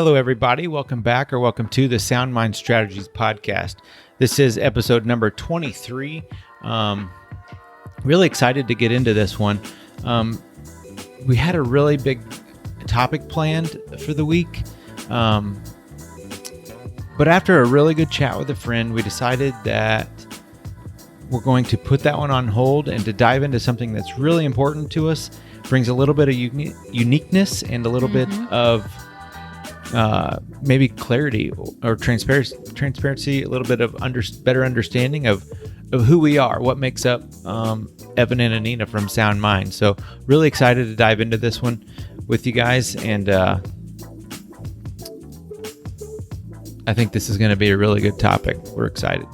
Hello, everybody. Welcome back, or welcome to the Sound Mind Strategies podcast. This is episode number 23. Really excited to get into this one. We had a really big topic planned for the week. But after a really good chat with a friend, we decided that we're going to put that one on hold and to dive into something that's really important to us, brings a little bit of uniqueness and a little bit of maybe clarity or transparency, a little bit of better understanding of who we are, what makes up Evan and Anina from Sound Mind. So really excited to dive into this one with you guys, and I think this is going to be a really good topic. We're excited.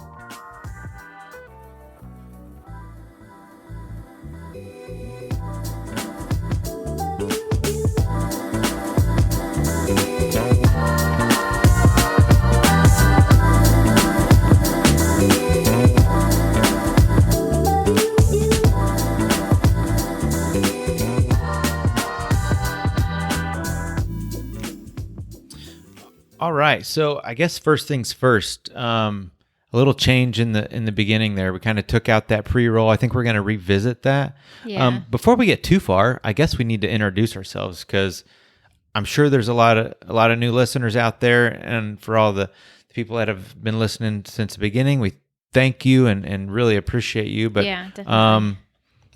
All right, so I guess first things first. A little change in the beginning there. We kind of took out that pre-roll. I think we're going to revisit that. Yeah. Before we get too far, I guess we need to introduce ourselves, because I'm sure there's a lot of new listeners out there, and for all the people that have been listening since the beginning, we thank you and really appreciate you. But yeah, definitely.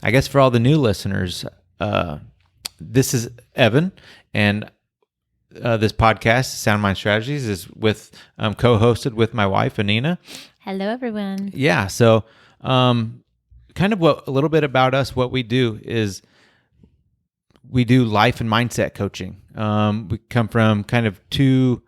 I guess for all the new listeners, this is Evan, and this podcast, Sound Mind Strategies, is co-hosted with my wife, Anina. Hello, everyone. Yeah, so kind of a little bit about us. What we do is we do life and mindset coaching. We come from kind of two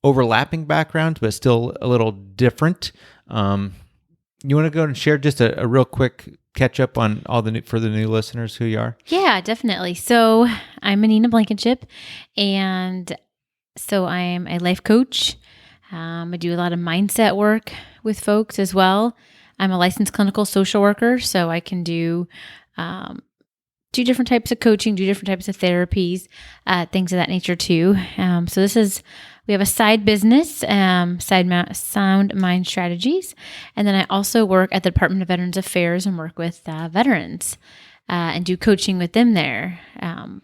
overlapping backgrounds, but still a little different. You want to go and share just a real quick catch up on for the new listeners who you are? Yeah, definitely. So I'm Anina Blankenship, and so I'm a life coach. I do a lot of mindset work with folks as well. I'm a licensed clinical social worker, so I can do different types of coaching, do different types of therapies, things of that nature too. We have a side business, Sound Mind Strategies. And then I also work at the Department of Veterans Affairs and work with veterans and do coaching with them there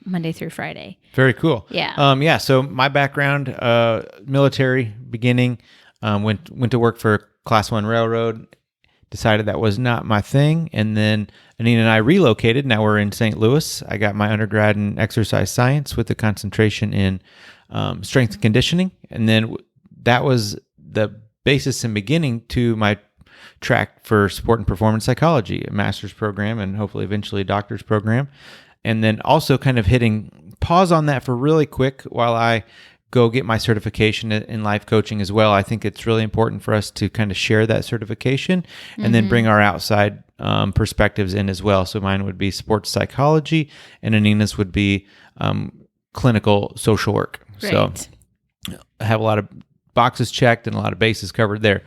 Monday through Friday. Very cool. Yeah. So my background, military beginning, went to work for Class 1 Railroad, decided that was not my thing. And then Anina and I relocated. Now we're in St. Louis. I got my undergrad in exercise science with a concentration in strength and conditioning. And then that was the basis and beginning to my track for sport and performance psychology, a master's program, and hopefully eventually a doctor's program. And then also kind of hitting pause on that for really quick while I go get my certification in life coaching as well. I think it's really important for us to kind of share that certification and then bring our outside perspectives in as well. So mine would be sports psychology, and Anina's would be clinical social work. Right. So I have a lot of boxes checked and a lot of bases covered there.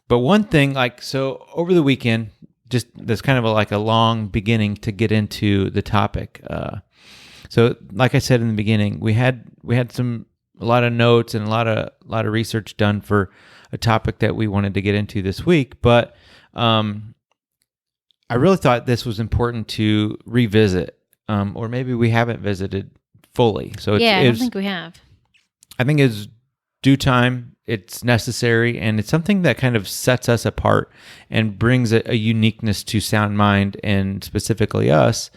But one thing, so over the weekend, just there's kind of like a long beginning to get into the topic. So like I said in the beginning, we had a lot of notes and a lot of research done for a topic that we wanted to get into this week. But I really thought this was important to revisit, or maybe we haven't visited fully. So I don't think we have. I think it's due time. It's necessary, and it's something that kind of sets us apart and brings a uniqueness to Sound Mind, and specifically us,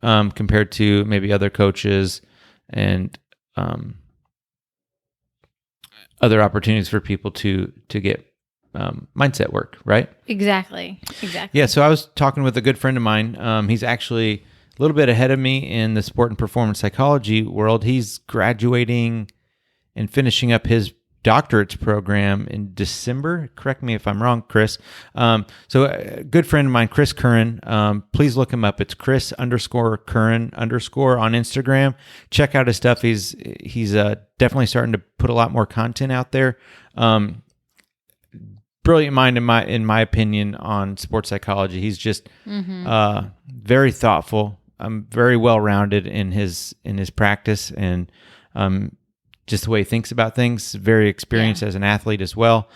compared to maybe other coaches and other opportunities for people to get mindset work, right? Exactly. Yeah, so I was talking with a good friend of mine. He's actually a little bit ahead of me in the sport and performance psychology world. He's graduating and finishing up his doctorate's program in December. Correct me if I'm wrong, Chris. So a good friend of mine, Chris Curran, please look him up. It's Chris_Curran_ on Instagram. Check out his stuff. He's definitely starting to put a lot more content out there. Brilliant mind in my opinion on sports psychology. He's just very thoughtful. Very well rounded in his practice, and just the way he thinks about things. Very experienced as an athlete as well.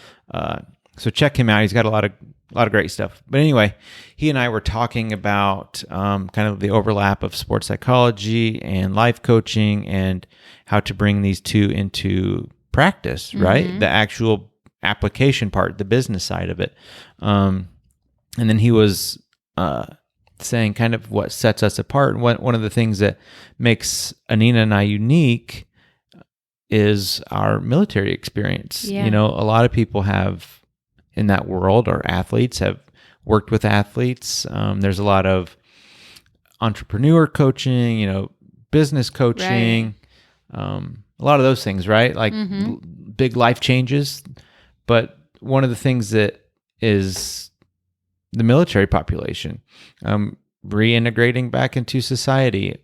So check him out. He's got a lot of great stuff. But anyway, he and I were talking about kind of the overlap of sports psychology and life coaching and how to bring these two into practice, right? The actual application part, the business side of it. And then he was saying kind of what sets us apart. One of the things that makes Anina and I unique is our military experience. Yeah. You know, a lot of people have in that world, or athletes have worked with athletes. There's a lot of entrepreneur coaching, you know, business coaching, a lot of those things, right? Like big life changes. But one of the things that is the military population, reintegrating back into society,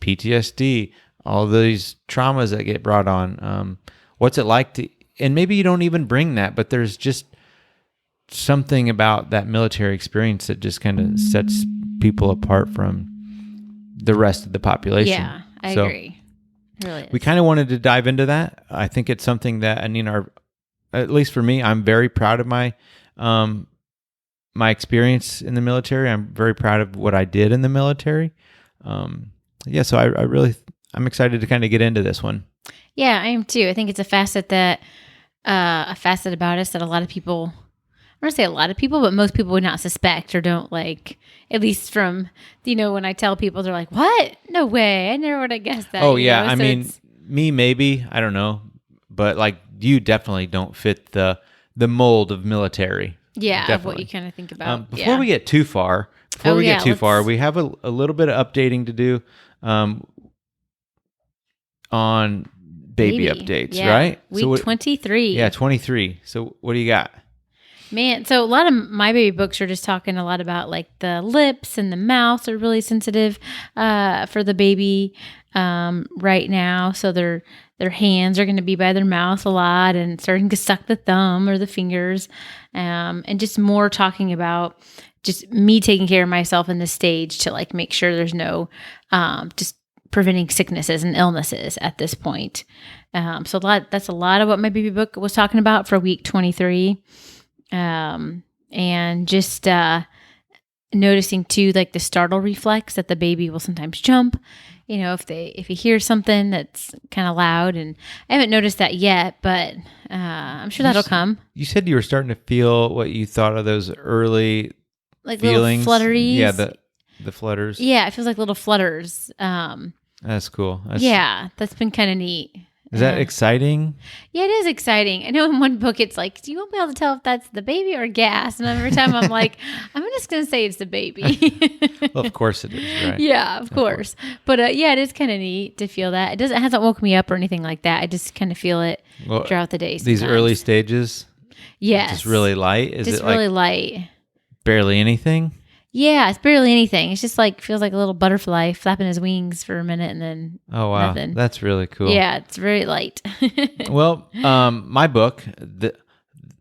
PTSD, all these traumas that get brought on. What's it like to, and maybe you don't even bring that, but there's just something about that military experience that just kind of sets people apart from the rest of the population. Yeah, I agree. It really is. We kind of wanted to dive into that. I think it's something that Anina, at least for me, I'm very proud of my experience in the military. I'm very proud of what I did in the military. So I'm excited to kind of get into this one. Yeah, I am too. I think it's a facet about us that a lot of people, I don't say a lot of people, but most people would not suspect or don't like, at least from, you know, when I tell people, they're like, what? No way. I never would have guessed that. Oh, yeah. I mean, me, maybe, I don't know, but like you definitely don't fit the mold of military. Yeah, definitely. Of what you kind of think about. Before we get too far, we have a little bit of updating to do on baby updates, right? Week 23. Yeah, 23. So what do you got? Man, so a lot of my baby books are just talking a lot about like the lips and the mouth are really sensitive for the baby right now. So their hands are going to be by their mouth a lot and starting to suck the thumb or the fingers, and just more talking about just me taking care of myself in this stage to like make sure there's no just preventing sicknesses and illnesses at this point. So that's a lot of what my baby book was talking about for week 23. And just noticing too, like the startle reflex that the baby will sometimes jump, you know, if he hears something that's kind of loud, and I haven't noticed that yet, but I'm sure that'll come. You said you were starting to feel what you thought of those early like feelings. Little flutteries. Yeah, the flutters. Yeah, it feels like little flutters. That's cool. That's been kind of neat. Is that exciting? Yeah, it is exciting. I know in one book it's like, you won't be able to tell if that's the baby or gas. And every time I'm like, I'm just going to say it's the baby. Well, of course it is, right? Yeah, of course. But it is kind of neat to feel that. It hasn't woken me up or anything like that. I just kind of feel it throughout the day sometimes. These early stages? Yes. Just really light? Is just it really like light. Barely anything? Yeah, it's barely anything. It's just like, feels like a little butterfly flapping his wings for a minute and then nothing. That's really cool. Yeah, it's very light. Well, my book, the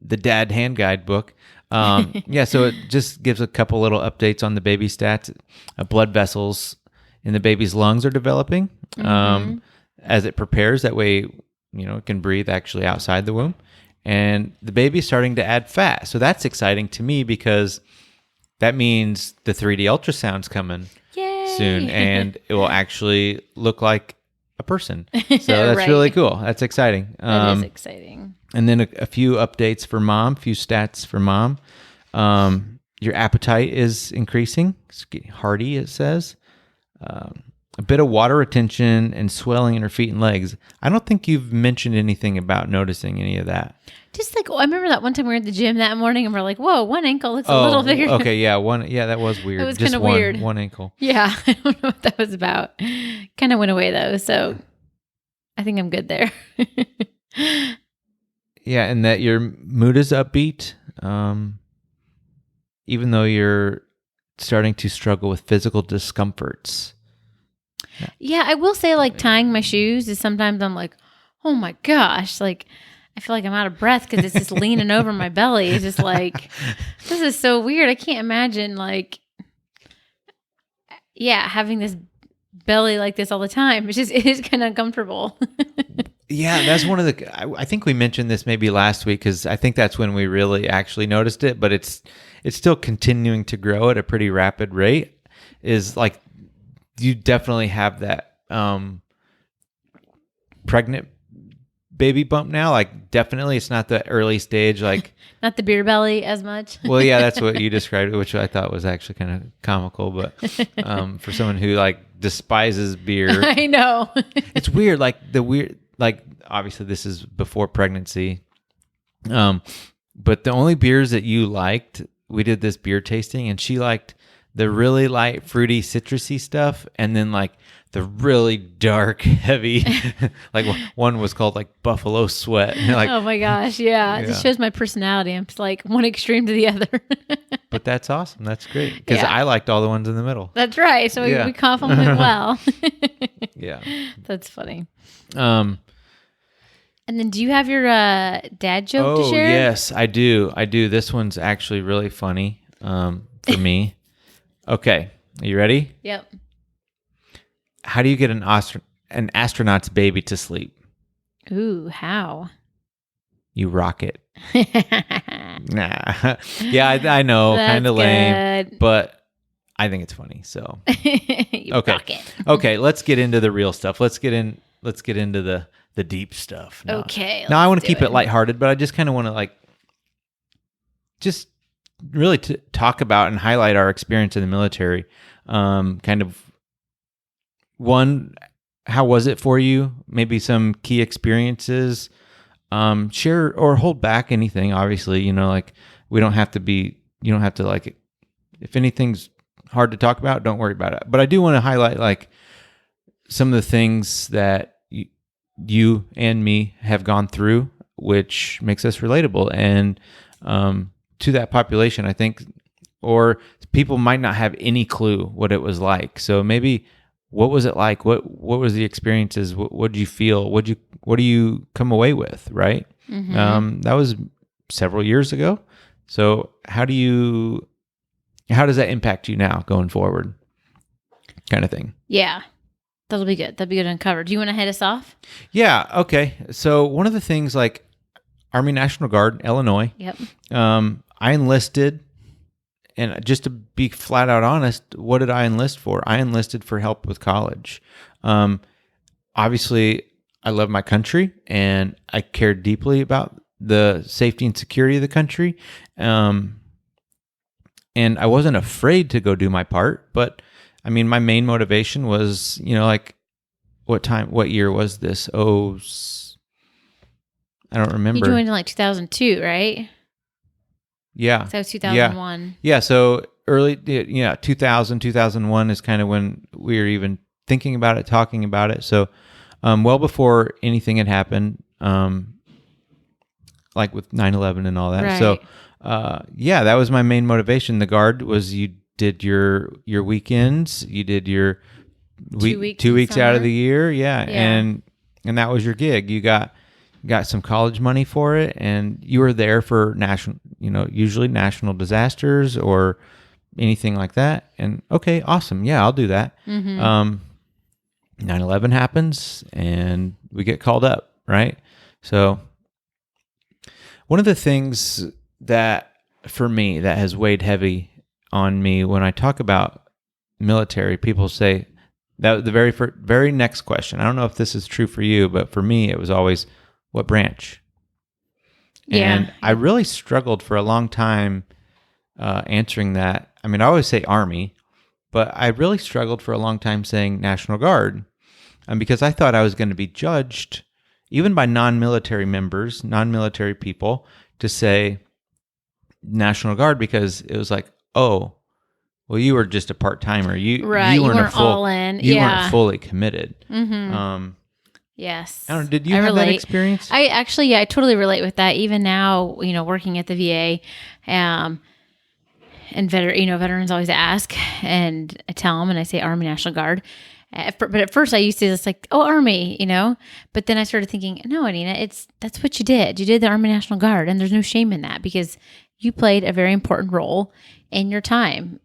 Dad Hand Guide book, so it just gives a couple little updates on the baby stats. Blood vessels in the baby's lungs are developing as it prepares. That way, you know, it can breathe actually outside the womb. And the baby's starting to add fat. So that's exciting to me because that means the 3D ultrasound's coming soon, and it will actually look like a person. So that's really cool. That's exciting. That is exciting. And then a few updates for mom, few stats for mom. Your appetite is increasing. It's getting hearty, it says. A bit of water retention and swelling in her feet and legs. I don't think you've mentioned anything about noticing any of that. Just like, I remember that one time we were at the gym that morning and we're like, whoa, one ankle looks a little bigger. Okay, yeah, that was weird. It was kind of weird. One ankle. Yeah, I don't know what that was about. Kind of went away though, so I think I'm good there. Yeah, and that your mood is upbeat, even though you're starting to struggle with physical discomforts. Yeah, I will say like tying my shoes is sometimes I'm like, oh my gosh, like I feel like I'm out of breath because it's just leaning over my belly. It's just like, this is so weird. I can't imagine like, having this belly like this all the time. It is kind of uncomfortable. Yeah, that's one of I think we mentioned this maybe last week because I think that's when we really actually noticed it, but it's still continuing to grow at a pretty rapid rate. Is like you definitely have that pregnant baby bump now. Like definitely, it's not the early stage. Like Not the beer belly as much. well, yeah, that's what you described, which I thought was actually kind of comical. But for someone who like despises beer, I know. it's weird. Like obviously this is before pregnancy. But the only beers that you liked, we did this beer tasting and she liked the really light, fruity, citrusy stuff. And then like the really dark, heavy, like one was called like Buffalo Sweat. Like, oh my gosh. Yeah. It just shows my personality. I'm just like one extreme to the other. but that's awesome. That's great. Because Yeah. I liked all the ones in the middle. That's right. So Yeah. we compliment well. Yeah. That's funny. And then do you have your dad joke to Oh, share? yes, I do. This one's actually really funny for me. Okay. Are you ready? Yep. How do you get an astronaut's baby to sleep? Ooh, how? You rock it. Nah. Yeah, I know, kind of lame, good. but I think it's funny. So You okay, rock it. okay, let's get into the real stuff. Let's get into the deep stuff. Now. Okay. Now I want let's to keep do it lighthearted, but I just kind of want to like just really talk about and highlight our experience in the military. Kind of one, how was it for you? Maybe some key experiences. Share or hold back anything. Obviously, you know, like you don't have to like, if anything's hard to talk about, don't worry about it. But I do want to highlight like some of the things that you and me have gone through, which makes us relatable. And to that population, I think, or people might not have any clue what it was like. So maybe, what was it like? What was the experiences? What did you feel? What do you come away with? Right. Mm-hmm. That was several years ago. So how does that impact you now going forward? Kind of thing. Yeah. That'll be good. That'll be good to uncover. Do you want to hit us off? Yeah. Okay. So one of the things like Army National Guard, Illinois, Yep. I enlisted, and just to be flat out honest, what did I enlist for? I enlisted for help with college. Obviously, I love my country and I care deeply about the safety and security of the country. And I wasn't afraid to go do my part, but I mean, my main motivation was, you know, like what year was this? Oh, I don't remember. You joined in like 2002, right? Yeah. So 2001. Yeah. So early, 2000, 2001 is kind of when we were even thinking about it, talking about it. So, well before anything had happened, like with 9/11 and all that. Right. So, that was my main motivation. The Guard was you did your weekends, you did your 2 weeks out of the year. Yeah. And that was your gig. You got some college money for it, and you were there for usually national disasters or anything like that. And okay, awesome. Yeah, I'll do that. Mm-hmm. 9/11 happens and we get called up, right? So one of the things that for me that has weighed heavy on me when I talk about military, people say that the very next question. I don't know if this is true for you, but for me, it was always, what branch? Yeah. And I really struggled for a long time answering that. I mean, I always say Army, but I really struggled for a long time saying National Guard, because I thought I was going to be judged, even by non-military members, non-military people, to say National Guard, because it was like, oh, well, you were just a part-timer. You weren't all in. You weren't fully committed. Mm-hmm. Yes. I don't know, did you have that experience? I totally relate with that. Even now, working at the VA, and veterans always ask, and I tell them, and I say Army National Guard. But at first I used to just like, oh, Army, but then I started thinking, no, Anina, that's what you did. You did the Army National Guard, and there's no shame in that because you played a very important role in your time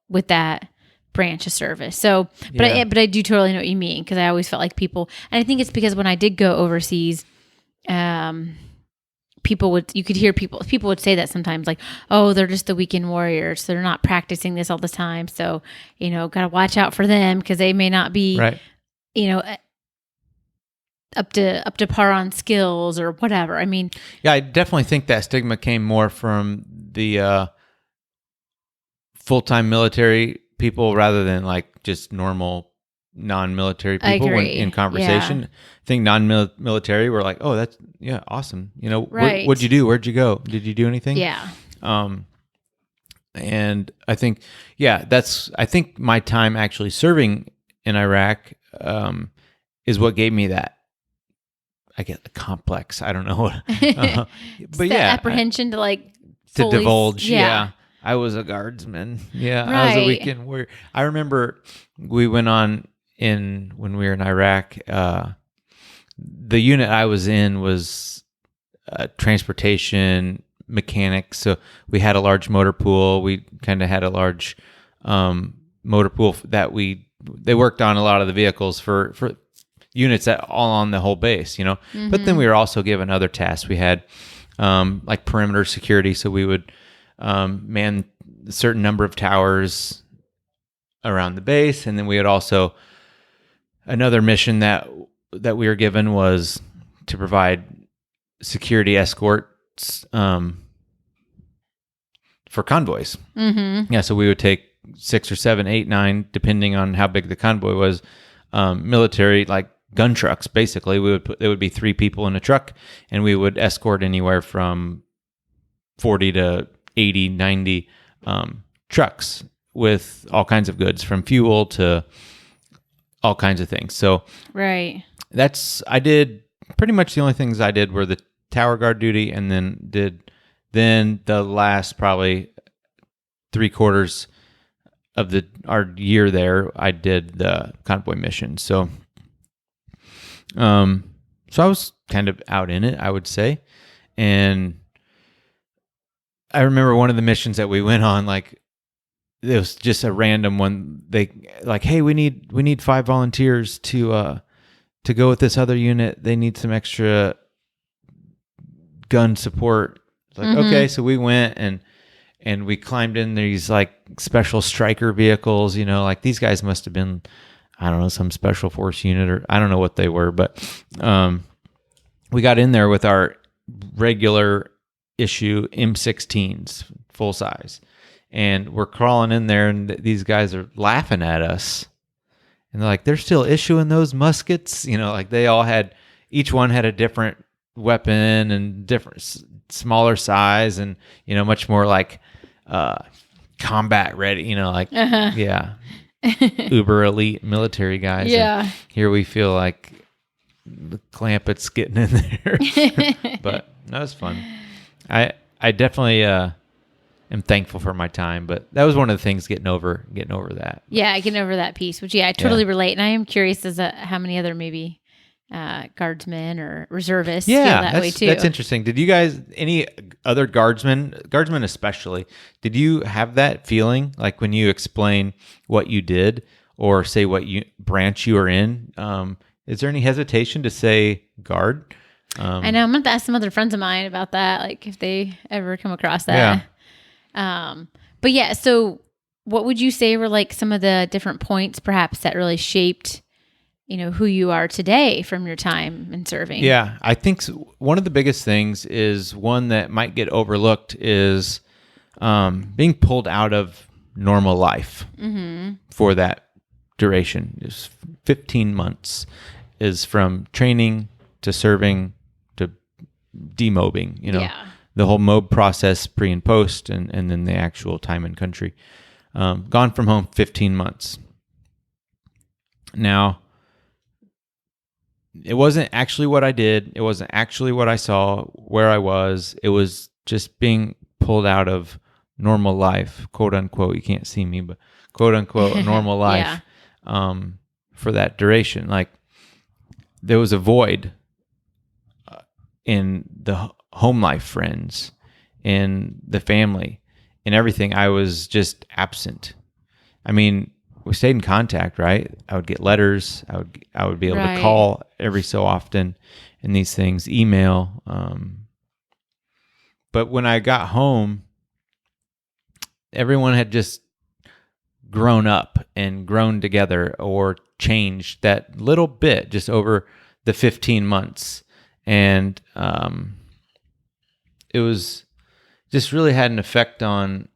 with that branch of service. So, Yeah. but I do totally know what you mean, because I always felt like people, and I think it's because when I did go overseas, you could hear people would say that sometimes, like, oh, they're just the weekend warriors. They're not practicing this all the time. So, got to watch out for them, because they may not be, Right. up to par on skills or whatever. I mean, Yeah, I definitely think that stigma came more from the full-time military people rather than like just normal non-military I people when agree. in conversation. Yeah. I think non-military were like, oh, that's awesome. Right. What'd you do? Where'd you go? Did you do anything? Yeah. And I think, I think my time actually serving in Iraq is what gave me that. I get the complex. I don't know what, but that apprehension to like to fully, divulge. Yeah. Yeah. I was a guardsman. Yeah. Right. I was a weekend warrior. I remember we went on when we were in Iraq, the unit I was in was transportation mechanics. So we had a large motor pool. We kind of had a large motor pool that they worked on a lot of the vehicles for units that all on the whole base, Mm-hmm. But then we were also given other tasks. We had like perimeter security. So we would man a certain number of towers around the base. And then we had also another mission that we were given was to provide security escorts for convoys. Mm-hmm. Yeah, so we would take 6 or 7, 8, 9, depending on how big the convoy was, military, like gun trucks, basically. There would be 3 people in a truck, and we would escort anywhere from 40 to 80, 90 trucks with all kinds of goods, from fuel to all kinds of things. So Right. I did pretty much the only things I did were the tower guard duty, and then the last probably 3/4 of our year there, I did the convoy mission. So I was kind of out in it, I would say. And I remember one of the missions that we went on, like, it was just a random one. They like, hey, we need 5 volunteers to go with this other unit. They need some extra gun support. It's like, Mm-hmm. okay, so we went and we climbed in these like special striker vehicles. Like these guys must have been, I don't know, some special force unit, or I don't know what they were, but we got in there with our regular issue M16s, full size. And we're crawling in there, and these guys are laughing at us. And they're like, they're still issuing those muskets? Like they all each one had a different weapon and different, smaller size, and, much more like combat ready, like, yeah, uber elite military guys. Yeah. And here we feel like the Clampett's getting in there. But that was fun. I definitely am thankful for my time, but that was one of the things getting over that. Yeah, getting over that piece, which I totally relate. And I am curious as to how many other maybe guardsmen or reservists feel that way too. That's interesting. Did you guys, any other guardsmen especially, did you have that feeling like when you explain what you did or say what branch you are in? Is there any hesitation to say guard? I know. I'm going to ask some other friends of mine about that, like if they ever come across that. But yeah, so what would you say were like some of the different points perhaps that really shaped, who you are today from your time in serving? Yeah, I think one of the biggest things is one that might get overlooked is being pulled out of normal life for that duration. Is 15 months is from training to serving to demobbing, Yeah. the whole mob process pre and post, and then the actual time in country. Gone from home 15 months. Now, it wasn't actually what I did. It wasn't actually what I saw, where I was. It was just being pulled out of normal life, quote unquote. You can't see me, but quote unquote, normal life for that duration. Like, there was a void in the home life, friends, in the family, in everything. I was just absent. I mean, we stayed in contact, right? I would get letters. I would be able Right. to call every so often and these things, email. But when I got home, everyone had just grown up and grown together or changed that little bit just over the 15 months. And it was just really had an effect on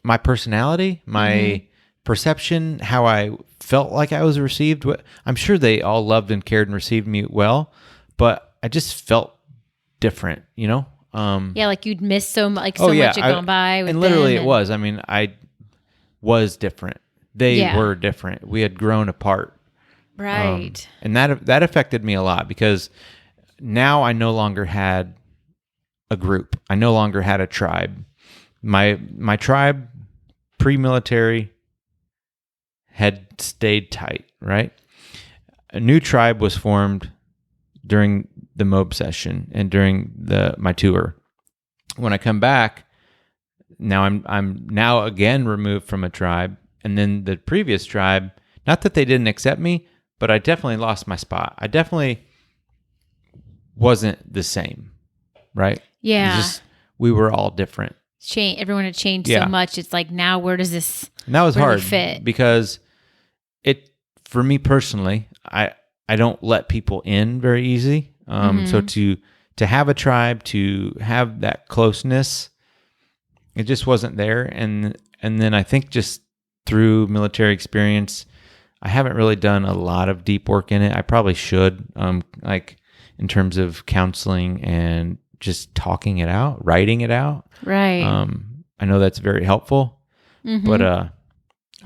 my personality, my perception, how I felt like I was received. I'm sure they all loved and cared and received me well, but I just felt different, you know? Yeah, like you'd missed so much, like much had gone by with and literally them it was. I mean, I was different. They Yeah. were different. We had grown apart. Right. And that affected me a lot because now I no longer had a group. I no longer had a tribe. My tribe pre-military had stayed tight, right? A new tribe was formed during the MOB session and during my tour. When I come back, now I'm now again removed from a tribe, and then the previous tribe, not that they didn't accept me, but I definitely lost my spot. I definitely wasn't the same, right? Yeah. We were all different. Everyone had changed Yeah. so much. It's like, now where does this And that was really hard fit? because for me personally, I don't let people in very easy. So to have a tribe, to have that closeness, it just wasn't there. And then I think just through military experience, I haven't really done a lot of deep work in it. I probably should, like in terms of counseling and just talking it out, writing it out. Right. I know that's very helpful, but I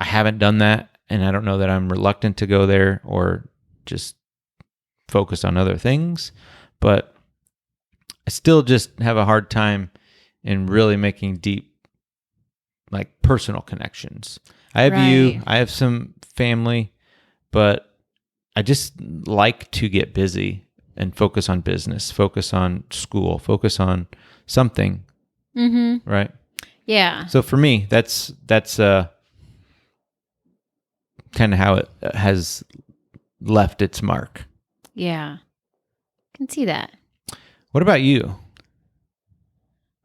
haven't done that, and I don't know that I'm reluctant to go there or just focus on other things, but I still just have a hard time in really making deep, like personal connections. I have you, Right. I have some family, but I just like to get busy and focus on business, focus on school, focus on something, right? Yeah. So for me, that's kind of how it has left its mark. Yeah. Can see that. What about you?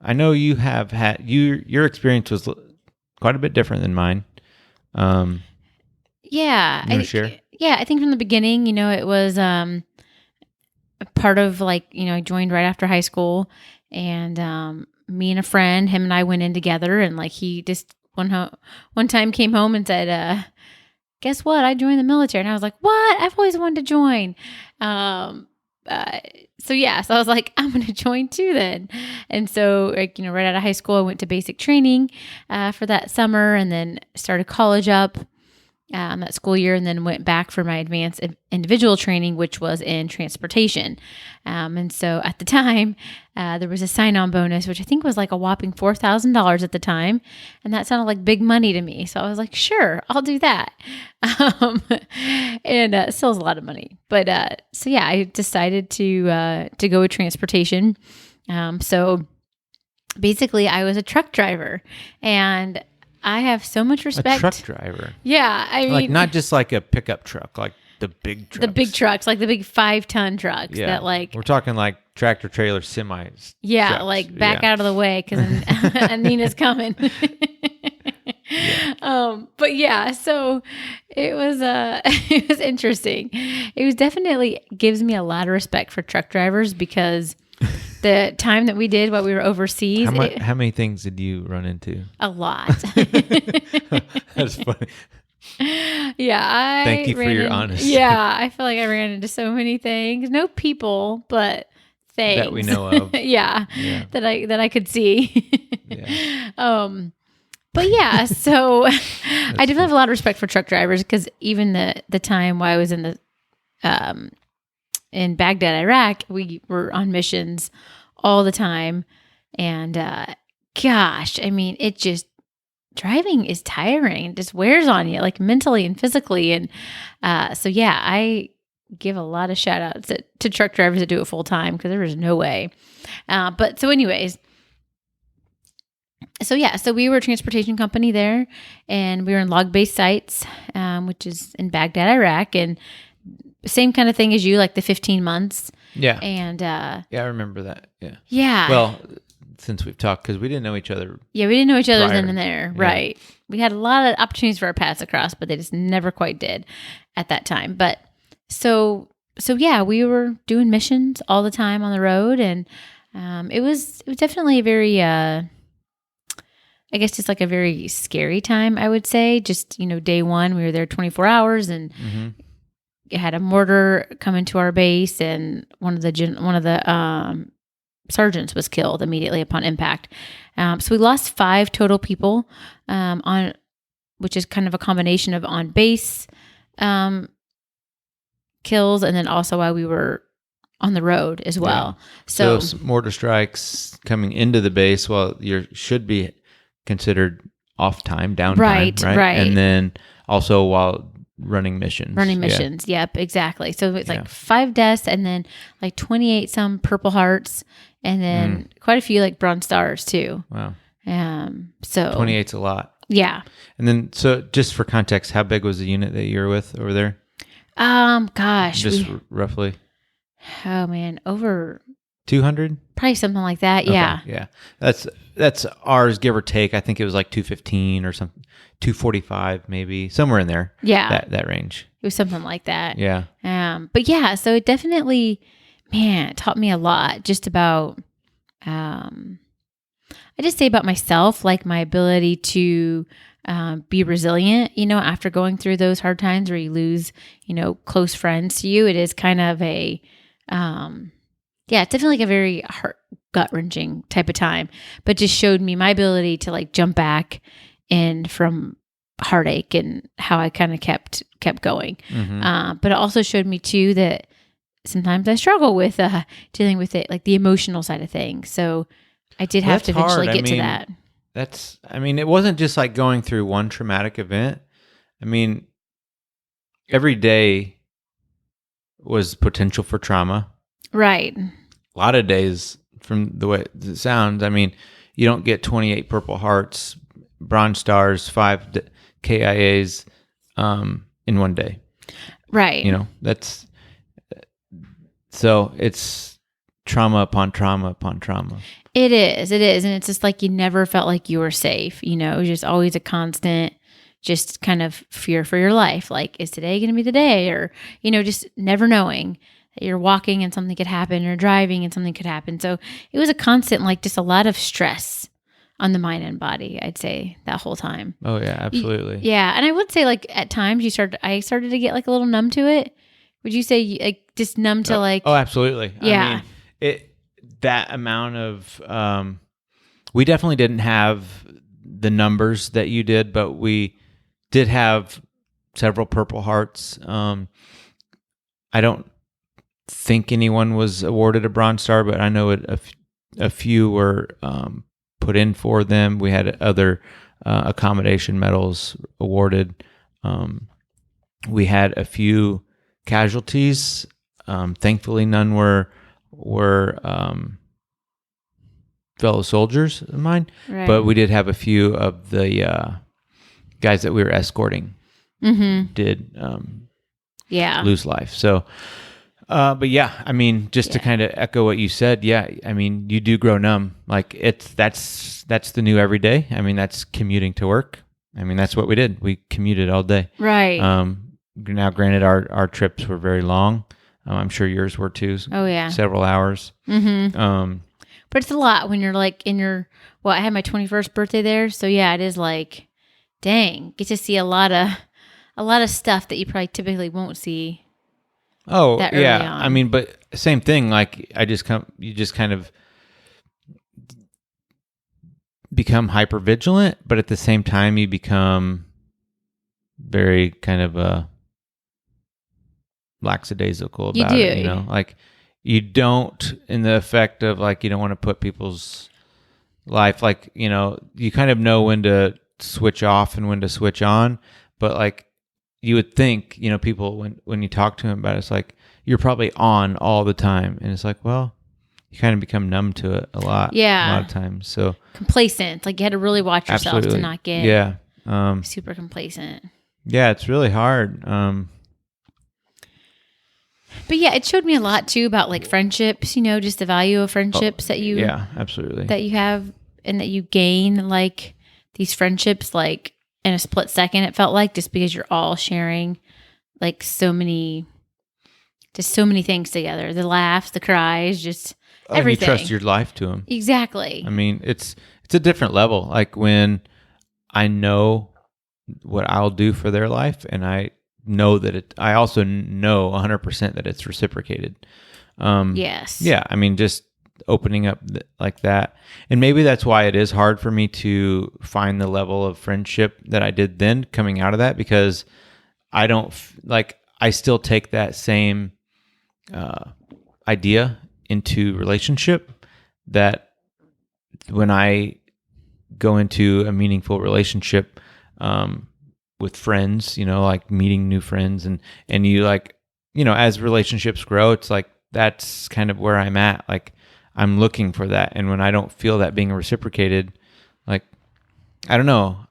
I know you have had your experience was quite a bit different than mine. Yeah. You wanna share? Yeah. I think from the beginning, it was a part of I joined right after high school, and me and a friend, him and I went in together, and he just one time came home and said, guess what? I joined the military. And I was like, what? I've always wanted to join. So I was like, I'm going to join too then. And so, right out of high school, I went to basic training for that summer, and then started college up that school year, and then went back for my advanced individual training, which was in transportation. And so at the time, there was a sign-on bonus, which I think was like a whopping $4,000 at the time. And that sounded like big money to me. So I was like, sure, I'll do that. And still is a lot of money. But I decided to go with transportation. So basically, I was a truck driver, and I have so much respect. A truck driver. Yeah, I mean, Like not just like a pickup truck, like the big trucks. the big trucks, like the big 5-ton trucks that we're talking like tractor trailer semis. yeah, trucks. like back out of the way because Anina's coming. So it was it was interesting. It was definitely gives me a lot of respect for truck drivers because the time that we did what we were overseas, How many things did you run into? a lot. That's funny. Yeah, Thank you for your honesty. Yeah, I feel like I ran into so many things. No people, but things That we know of. yeah, that I could see. Yeah. But yeah, so I do have a lot of respect for truck drivers because even the time while I was in Baghdad, Iraq, we were on missions all the time, and gosh, I mean, driving is tiring. It just wears on you, like mentally and physically, and I give a lot of shout outs to truck drivers that do it full time, because there was no way. But so anyways, so we were a transportation company there, and we were in log-based sites, which is in Baghdad, Iraq, and same kind of thing as you, like the 15 months. Yeah. And yeah, I remember that. Yeah. Yeah. Well, since we've talked, because we didn't know each other. Yeah, we didn't know each other prior. then and there. Yeah. Right. We had a lot of opportunities for our paths to cross, but they just never quite did at that time. But so yeah, we were doing missions all the time on the road, and it was definitely a very I guess just like a very scary time, I would say. Just, day one, we were there 24 hours, and had a mortar come into our base, and one of the sergeants was killed immediately upon impact. So we lost 5 total people, which is kind of a combination of on base kills, and then also while we were on the road as well. Yeah. So mortar strikes coming into the base, well, you should be considered off time, downtime, right? And then also while running missions. Yep, exactly. So it's like 5 deaths, and then like 28 some Purple Hearts, and then quite a few like Bronze Stars too. Wow. So 28's a lot. Yeah. And then, so just for context, how big was the unit that you were with over there? Gosh, just roughly. Oh man, over 200? Probably something like that. Okay, Yeah. yeah. That's ours, give or take. I think it was like 215 or something, 245 maybe, somewhere in there. Yeah. That range. It was something like that. Yeah. But yeah, so it definitely, it taught me a lot just about, I just say about myself, like my ability to be resilient, after going through those hard times where you lose, close friends to you. It is kind of a, it's definitely like a very gut-wrenching type of time, but just showed me my ability to like jump back in from heartache and how I kind of kept going. But it also showed me too that sometimes I struggle with dealing with it, like the emotional side of things. So I did have to eventually get to that. It wasn't just like going through one traumatic event. Every day was potential for trauma. Right. A lot of days, from the way it sounds, you don't get 28 Purple Hearts, Bronze Stars, 5 KIAs in one day. Right. So it's trauma upon trauma upon trauma. It is. And it's just like you never felt like you were safe. It was just always a constant, just kind of fear for your life. Like, is today going to be the day? Or, just never knowing that you're walking and something could happen, or driving and something could happen. So it was a constant, like just a lot of stress on the mind and body, I'd say, that whole time. Oh yeah, absolutely. Yeah. And I would say like at times I started to get like a little numb to it. Would you say like just numb to like? Oh, absolutely. Yeah. That amount of, we definitely didn't have the numbers that you did, but we did have several Purple Hearts. I don't think anyone was awarded a Bronze Star, but I know a few were put in for them. We had other accommodation medals awarded. We had a few casualties. Thankfully, none were fellow soldiers of mine, right. But we did have a few of the guys that we were escorting did lose life. So, but yeah, just to kind of echo what you said, you do grow numb. Like that's the new everyday. That's commuting to work. That's what we did. We commuted all day. Right. Now, granted, our trips were very long. I'm sure yours were too. Oh yeah, several hours. But it's a lot when you're like I had my 21st birthday there, so yeah, it is like, dang, get to see a lot of stuff that you probably typically won't see. Oh that early yeah, on. But same thing. Like you just kind of become hyper vigilant, but at the same time you become very kind of lackadaisical about it. Like you don't, in the effect of like you don't want to put people's life, like you kind of know when to switch off and when to switch on, but like you would think, people when you talk to them about it, it's like you're probably on all the time, and it's like, well, you kind of become numb to it a lot of times. So complacent. Like you had to really watch yourself to not get super complacent. Yeah, it's really hard. But yeah, it showed me a lot too about like friendships, just the value of friendships that you absolutely that you have and that you gain, like these friendships like in a split second, it felt like, just because you're all sharing like so many things together. The laughs, the cries, just everything. And you trust your life to them. Exactly. I mean, it's a different level. Like when I know what I'll do for their life, and I know that I also know 100% that it's reciprocated. Yes. Yeah. I mean, just opening up like that. And maybe that's why it is hard for me to find the level of friendship that I did then coming out of that, because I don't I still take that same idea into relationship, that when I go into a meaningful relationship, with friends, like meeting new friends, and you as relationships grow, it's like, that's kind of where I'm at. Like I'm looking for that. And when I don't feel that being reciprocated, like, I don't know,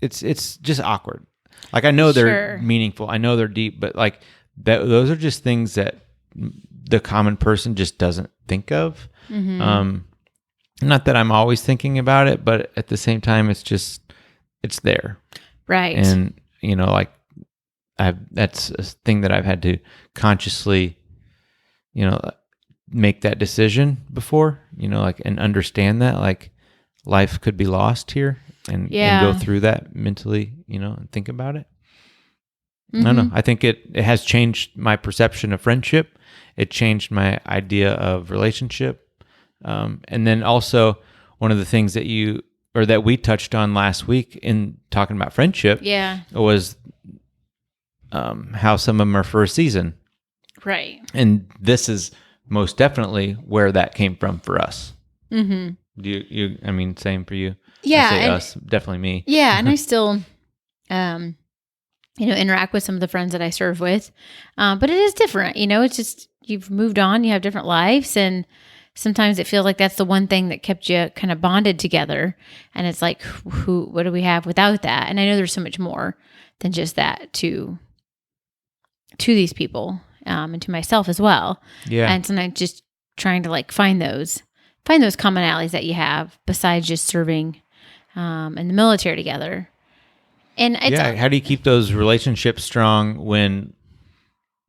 it's just awkward. Like I know they're meaningful, I know they're deep, but like those are just things that the common person just doesn't think of. Mm-hmm. Not that I'm always thinking about it, but at the same time, it's there. Right. And, that's a thing that I've had to consciously, make that decision before, and understand that like life could be lost here, and go through that mentally, and think about it. Mm-hmm. I don't know. I think it has changed my perception of friendship. It changed my idea of relationship. And then also one of the things that we touched on last week in talking about friendship, was how some of them are for a season. Right. And this is most definitely where that came from for us. Mm-hmm. Do you, I mean, same for you? Yeah. I say us, definitely me. Yeah. And I still, interact with some of the friends that I serve with. But it is different, it's just, you've moved on, you have different lives, and sometimes it feels like that's the one thing that kept you kind of bonded together. And it's like, what do we have without that? And I know there's so much more than just that to these people, and to myself as well. Yeah. And sometimes just trying to like find those commonalities that you have besides just serving in the military together. And how do you keep those relationships strong when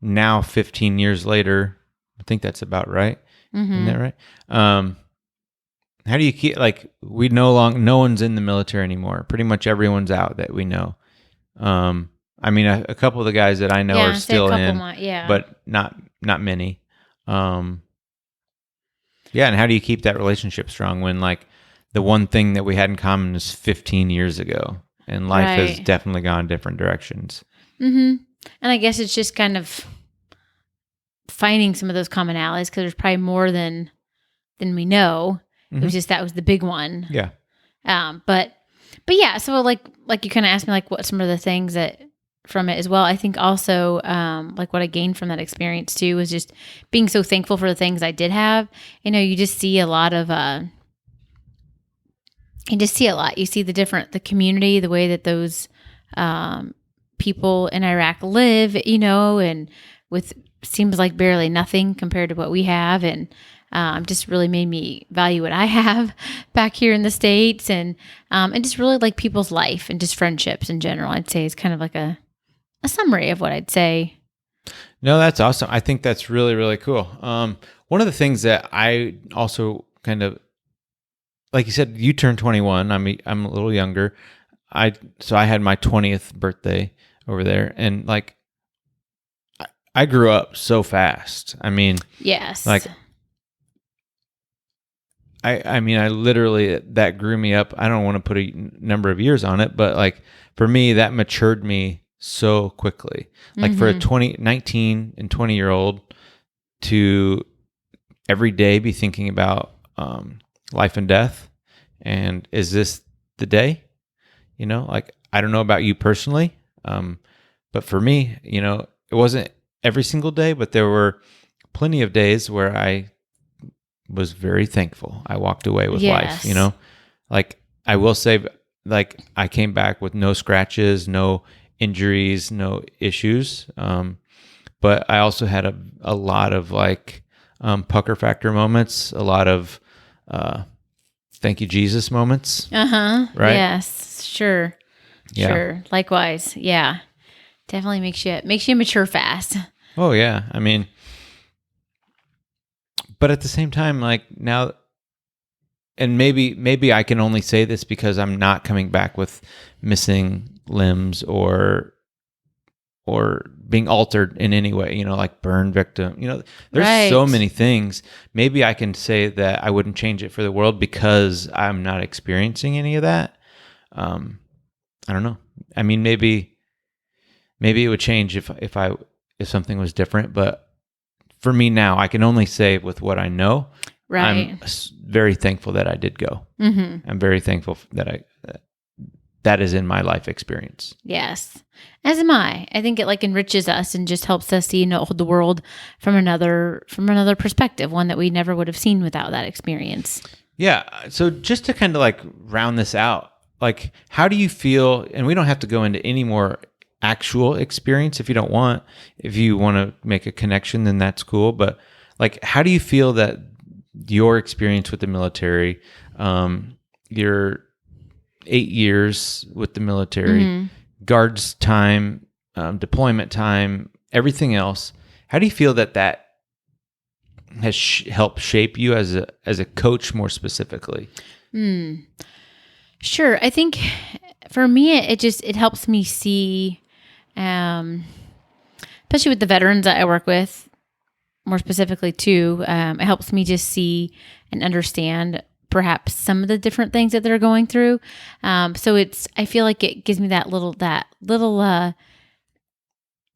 now 15 years later, I think that's about right. Mm-hmm. Isn't that right? How do you keep, like, no one's in the military anymore. Pretty much everyone's out that we know. I mean, a couple of the guys that I know are still in, but not many. And how do you keep that relationship strong when like the one thing that we had in common is 15 years ago, and life has definitely gone different directions. Mm-hmm. And I guess it's just kind of finding some of those commonalities, because there's probably more than we know. Mm-hmm. It was just, that was the big one. Yeah. But yeah, so like you kind of asked me like what some of the things that from it as well. I think also like what I gained from that experience too was just being so thankful for the things I did have. You just see a lot of you see the community, the way that those people in Iraq live, and with seems like barely nothing compared to what we have, and just really made me value what I have back here in the States, and just really like people's life and just friendships in general. I'd say is kind of like a summary of what I'd say. No, that's awesome. I think that's really, really cool. One of the things that I also kind of, like you said, you turned 21. I'm a little younger. So I had my 20th birthday over there, and like I grew up so fast. I mean, yes, like I mean, I literally, that grew me up. I don't want to put a number of years on it, but like for me, that matured me so quickly. Like mm-hmm. for a 19 and 20-year-old to every day be thinking about life and death, and is this the day? Like I don't know about you personally, But for me, it wasn't every single day, but there were plenty of days where I was very thankful. I walked away with life, Yes. Like I will say, like I came back with no scratches, no injuries, no issues. But I also had a lot of like pucker factor moments, a lot of thank you Jesus moments. Uh-huh. Right? Yes. Sure. Yeah. Sure. Likewise. Yeah. Definitely makes you mature fast. Oh yeah. I mean, but at the same time, like now, and maybe I can only say this because I'm not coming back with missing limbs or being altered in any way, like burn victim. There's so Right. many things. Maybe I can say that I wouldn't change it for the world because I'm not experiencing any of that. I don't know. I mean, maybe it would change if something was different, but for me now, I can only say with what I know. Right. I'm very thankful that I did go. Mm-hmm. I'm very thankful that is in my life experience. Yes. As am I. I think it like enriches us and just helps us see the world from another perspective, one that we never would have seen without that experience. Yeah. So just to kind of like round this out, like how do you feel? And we don't have to go into any more actual experience if you don't want. If you want to make a connection, then that's cool. But like, how do you feel that your experience with the military, your 8 years with the military, guards time, deployment time, everything else, how do you feel that has helped shape you as a coach more specifically? Sure. I think for me, it helps me see, especially with the veterans that I work with, more specifically too, it helps me just see and understand perhaps some of the different things that they're going through. So I feel like it gives me that little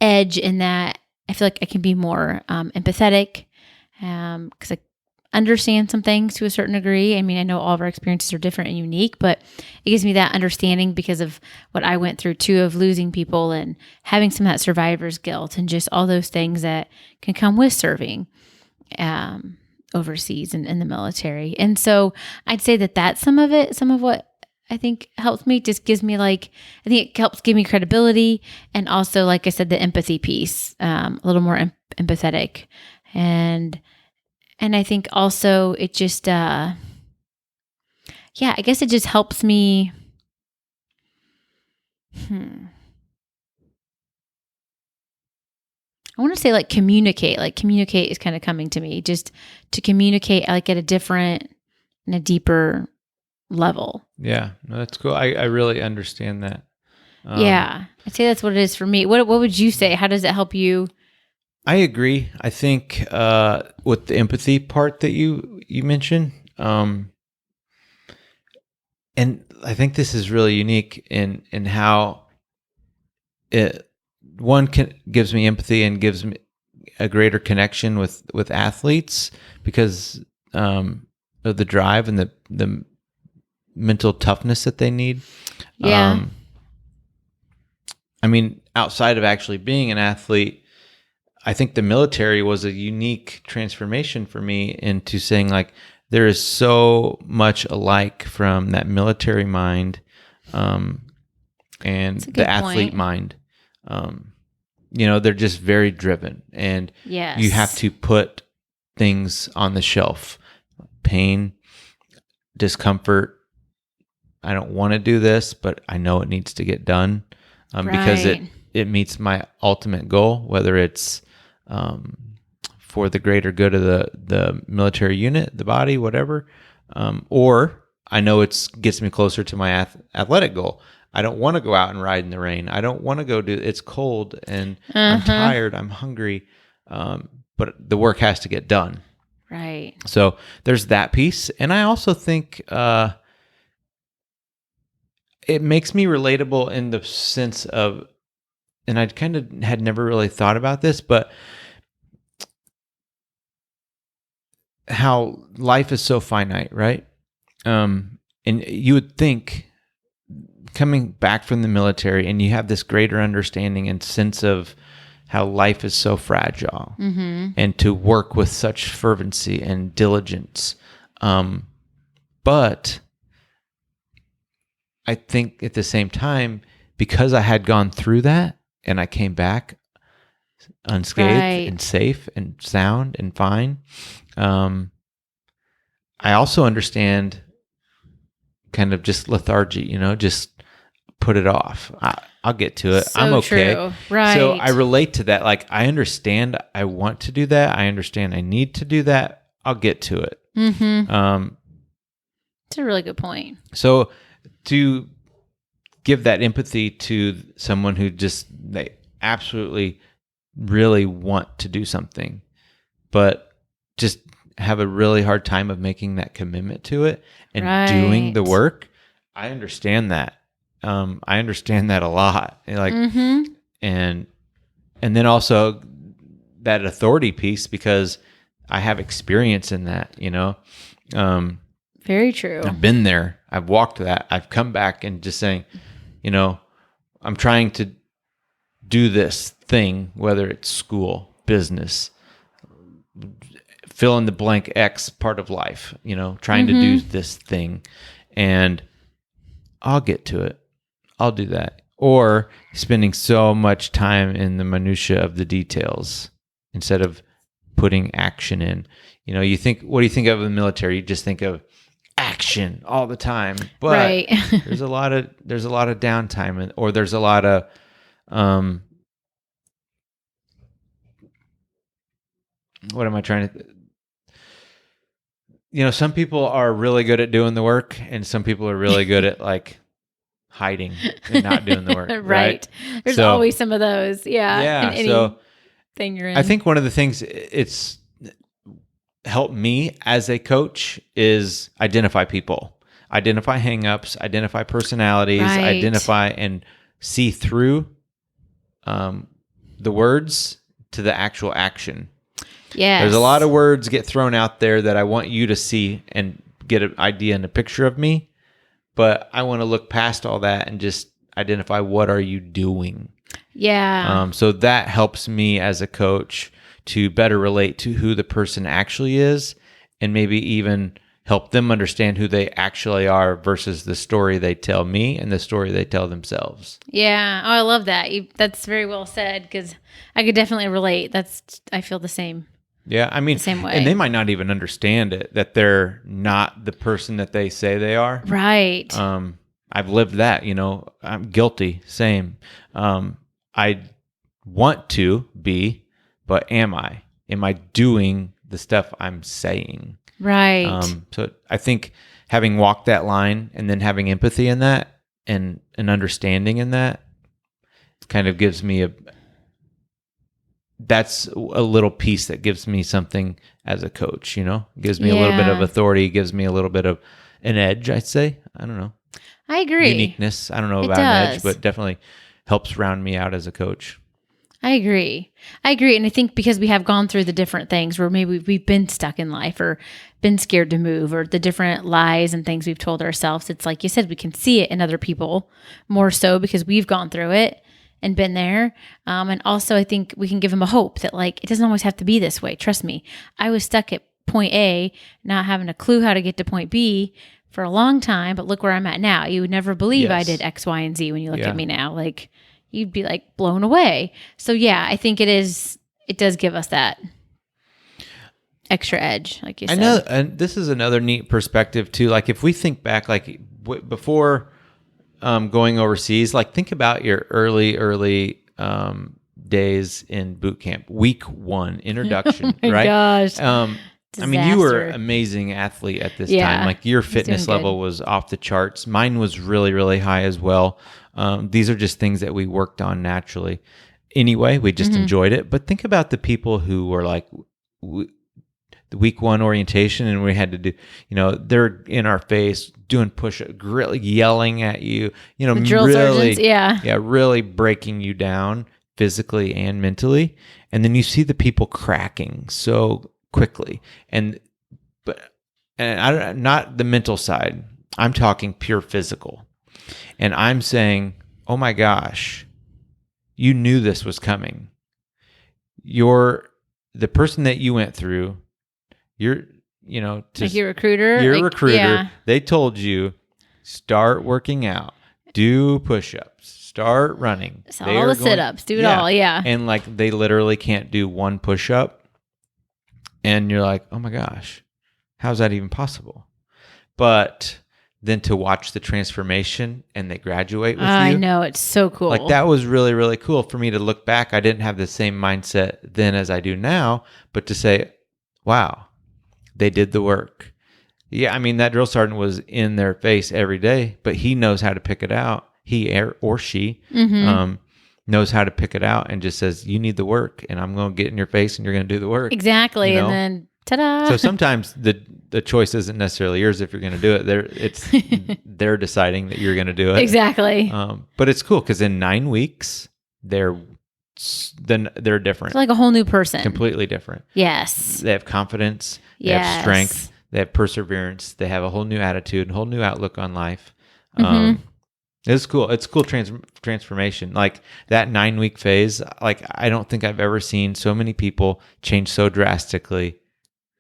edge in that I feel like I can be more empathetic because I understand some things to a certain degree. I mean, I know all of our experiences are different and unique, but it gives me that understanding because of what I went through too, of losing people and having some of that survivor's guilt and just all those things that can come with serving overseas and in the military. And so I'd say that that's some of what I think helps me, just gives me I think it helps give me credibility. And also, like I said, the empathy piece, a little more empathetic. And I think also it just, I guess it just helps me. I want to say communicate. Like communicate is kind of coming to me, just to communicate like at a different and a deeper level. Yeah, no, that's cool. I really understand that. Yeah, I'd say that's what it is for me. What would you say? How does it help you? I agree. I think with the empathy part that you mentioned, and I think this is really unique in how it gives me empathy and gives me a greater connection with athletes because of the drive and the mental toughness that they need. Yeah. I mean, outside of actually being an athlete, I think the military was a unique transformation for me into saying like there is so much alike from that military mind and the athlete mind. They're just very driven, and Yes. you have to put things on the shelf. Pain, discomfort. I don't want to do this, but I know it needs to get done because it meets my ultimate goal, whether it's for the greater good of the military unit, the body, whatever, or I know it gets me closer to my athletic goal. I don't want to go out and ride in the rain. I don't want to go it's cold and I'm tired. I'm hungry. But the work has to get done. Right. So there's that piece. And I also think it makes me relatable in the sense of, and I kind of had never really thought about this, but how life is so finite, right? And you would think coming back from the military, and you have this greater understanding and sense of how life is so fragile, and to work with such fervency and diligence. But I think at the same time, because I had gone through that and I came back unscathed and safe and sound and fine, I also understand kind of just lethargy, just put it off. I'll get to it. So I'm okay. true. Right. So I relate to that. Like, I understand I want to do that. I understand I need to do that. I'll get to it. It's a really good point. So to give that empathy to someone who they absolutely really want to do something, but just have a really hard time of making that commitment to it and doing the work. I understand that. I understand that a lot. Like, and then also that authority piece, because I have experience in that, Very true. I've been there. I've walked that. I've come back and just saying, I'm trying to do this thing, whether it's school, business, fill in the blank X part of life, trying to do this thing, and I'll get to it. I'll do that. Or spending so much time in the minutia of the details instead of putting action in. What do you think of the military? You just think of action all the time, but there's a lot of downtime, or there's a lot of what am I trying to some people are really good at doing the work, and some people are really good at like hiding and not doing the work. right. There's always some of those. Yeah. So thing you're in. I think one of the things it's helped me as a coach is identify people, identify hangups, identify personalities, identify and see through the words to the actual action. Yeah. There's a lot of words get thrown out there that I want you to see and get an idea and a picture of me, but I want to look past all that and just identify what are you doing. Yeah. So that helps me as a coach to better relate to who the person actually is, and maybe even help them understand who they actually are versus the story they tell me and the story they tell themselves. Yeah. Oh, I love that. That's very well said, because I could definitely relate. I feel the same. Yeah, I mean, the same way. And they might not even understand it, that they're not the person that they say they are. Right. I've lived that, I'm guilty. Same. I want to be, but am I? Am I doing the stuff I'm saying? Right. So I think having walked that line and then having empathy in that and an understanding in that kind of gives me that's a little piece that gives me something as a coach, gives me a little bit of authority, gives me a little bit of an edge, I'd say. I don't know. I agree. Uniqueness. I don't know about an edge, but definitely helps round me out as a coach. I agree. And I think because we have gone through the different things where maybe we've been stuck in life or been scared to move, or the different lies and things we've told ourselves, it's like you said, we can see it in other people more so because we've gone through it and been there. And also I think we can give them a hope that like, it doesn't always have to be this way. Trust me. I was stuck at point A, not having a clue how to get to point B for a long time, but look where I'm at now. You would never believe I did X, Y, and Z when you look at me now. Like, you'd be like blown away. So yeah, I think it does give us that extra edge, like you said. I know, and this is another neat perspective too. Like if we think back, like before going overseas, like think about your early days in boot camp. Week 1, introduction, oh my right? Gosh. I mean, you were an amazing athlete at this time. Like your fitness level was off the charts. Mine was really, really high as well. These are just things that we worked on naturally. Anyway, we just enjoyed it. But think about the people who were like the week 1 orientation, and we had to do, they're in our face doing push-up, yelling at you, the drill really, sergeants, really breaking you down physically and mentally. And then you see the people cracking so quickly, and I don't, not the mental side. I'm talking pure physical. And I'm saying, oh my gosh, you knew this was coming. The person that you went through, you're like your recruiter. Your like, recruiter, Yeah. they told you, start working out, do push-ups, start running. So all the sit-ups, do it all. Yeah. And like they literally can't do one push-up. And you're like, oh my gosh, how's that even possible? But then to watch the transformation and they graduate with you. I know. It's so cool. Like that was really, really cool for me to look back. I didn't have the same mindset then as I do now, but to say, wow, they did the work. Yeah, I mean, that drill sergeant was in their face every day, but he knows how to pick it out. He or she knows how to pick it out and just says, you need the work, and I'm going to get in your face and you're going to do the work. Exactly. And then, ta-da. So sometimes the choice isn't necessarily yours if you're going to do it. They're deciding that you're going to do it. Exactly. But it's cool because in 9 weeks, they're different. It's like a whole new person. Completely different. Yes. They have confidence. They have strength. They have perseverance. They have a whole new attitude, a whole new outlook on life. It's cool. It's cool transformation. Like that 9 week phase, like I don't think I've ever seen so many people change so drastically.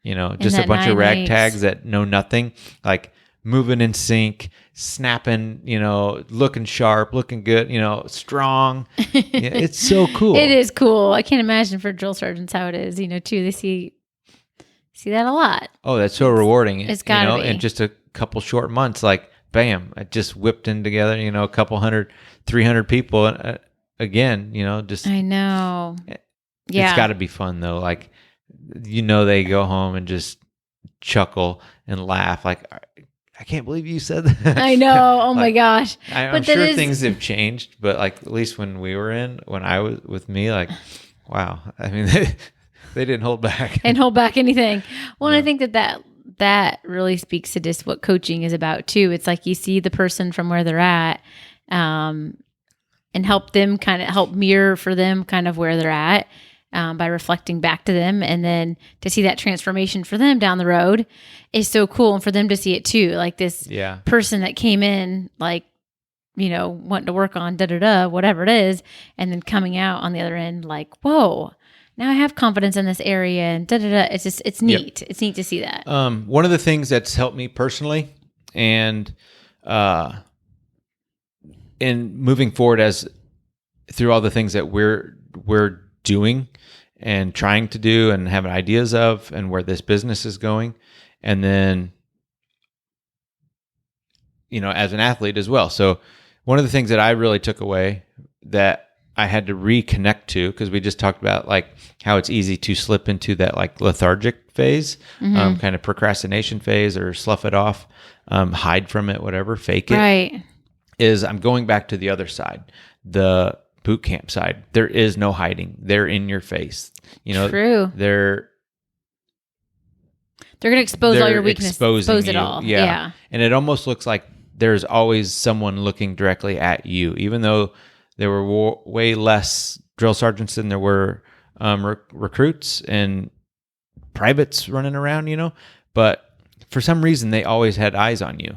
Just a bunch of ragtags that know nothing, like moving in sync, snapping, looking sharp, looking good, strong. Yeah, it's so cool. It is cool. I can't imagine for drill sergeants how it is, too. They see that a lot. Oh, that's so rewarding. It's gotta be. In just a couple short months, like bam, I just whipped in together, a couple 300 people. Again, just. I know. Yeah. It's got to be fun though. Like, they go home and just chuckle and laugh. Like, I can't believe you said that. I know. Oh my gosh. I'm sure things have changed, but like at least when I was with me, like, wow. I mean, they didn't hold back. And hold back anything. Well, and I think that really speaks to just what coaching is about too. It's like you see the person from where they're at, and help mirror for them kind of where they're at, by reflecting back to them. And then to see that transformation for them down the road is so cool. And for them to see it too, like this person that came in, like, wanting to work on whatever it is. And then coming out on the other end, like, whoa, now I have confidence in this area and It's just, it's neat. Yep. It's neat to see that. One of the things that's helped me personally and, in moving forward through all the things that we're doing and trying to do and having ideas of and where this business is going. And then, as an athlete as well. So one of the things that I really took away that I had to reconnect to, because we just talked about like how it's easy to slip into that like lethargic phase, kind of procrastination phase, or slough it off, hide from it, whatever, fake it. Right. Is I'm going back to the other side, the boot camp side. There is no hiding. They're in your face. True. They're going to expose all your weakness. Expose it all. Yeah. And it almost looks like there's always someone looking directly at you, even though there were way less drill sergeants than there were recruits and privates running around, but for some reason they always had eyes on you.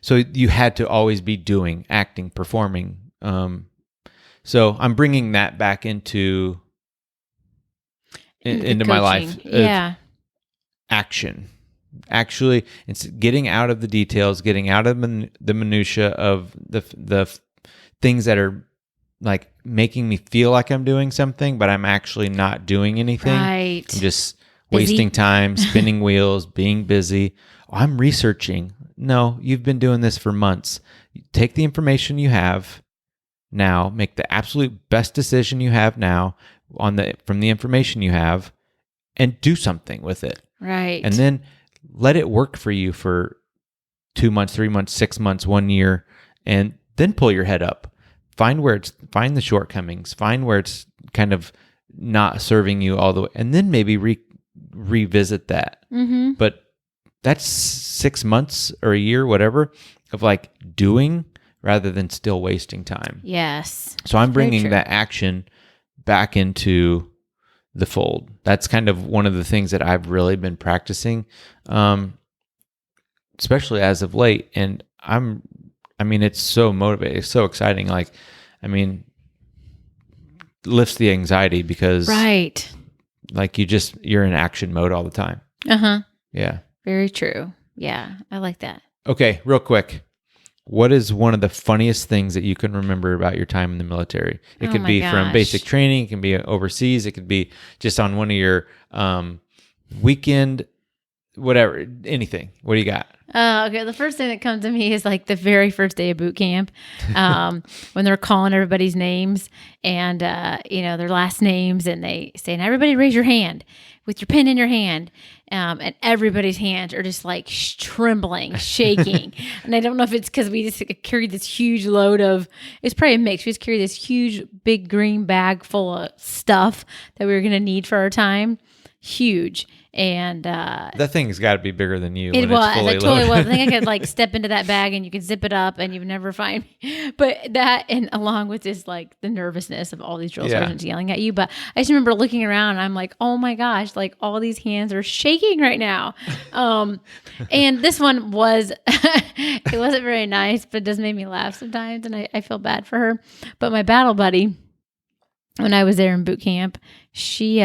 So you had to always be doing, acting, performing. So I'm bringing that back into my life. Yeah. Action. Actually, it's getting out of the details, getting out of the minutia of the things that are like making me feel like I'm doing something, but I'm actually not doing anything. Right. I'm just wasting time, spinning wheels, being busy. I'm researching. No, you've been doing this for months. Take the information you have now, make the absolute best decision you have now from the information you have, and do something with it. Right. And then let it work for you for 2 months, 3 months, 6 months, 1 year, and then pull your head up. Find the shortcomings, find where it's kind of not serving you all the way, and then maybe revisit that. Mm-hmm. But that's 6 months or a year, whatever, of like doing rather than still wasting time. Yes. So I'm bringing that action back into the fold. That's kind of one of the things that I've really been practicing, especially as of late. And I'm I mean, it's so motivating. It's so exciting. Like, I mean, lifts the anxiety because Right. like you're in action mode all the time. Uh-huh. Yeah. Very true. Yeah. I like that. Okay. Real quick. What is one of the funniest things that you can remember about your time in the military? It Oh could my be from gosh. basic training. It can be overseas. It could be just on one of your weekend, whatever, anything. What do you got? Okay. The first thing that comes to me is like the very first day of boot camp, when they're calling everybody's names and, their last names, and they say, "Now everybody raise your hand with your pen in your hand." And everybody's hands are just like trembling, shaking. And I don't know if it's because we just carried this huge load of, it's probably a mix. We just carried this huge, big green bag full of stuff that we were going to need for our time. Huge. And That thing's got to be bigger than you. it when was. It's fully I totally loaded. was. I think I could like step into that bag and you could zip it up and you'd never find me. But that, and along with this, like the nervousness of all these drill Yeah. sergeants yelling at you. But I just remember looking around and I'm like, oh my gosh, like all these hands are shaking right now. And this one was, it wasn't very nice, but it does make me laugh sometimes. And I feel bad for her. But my battle buddy, when I was there in boot camp, she,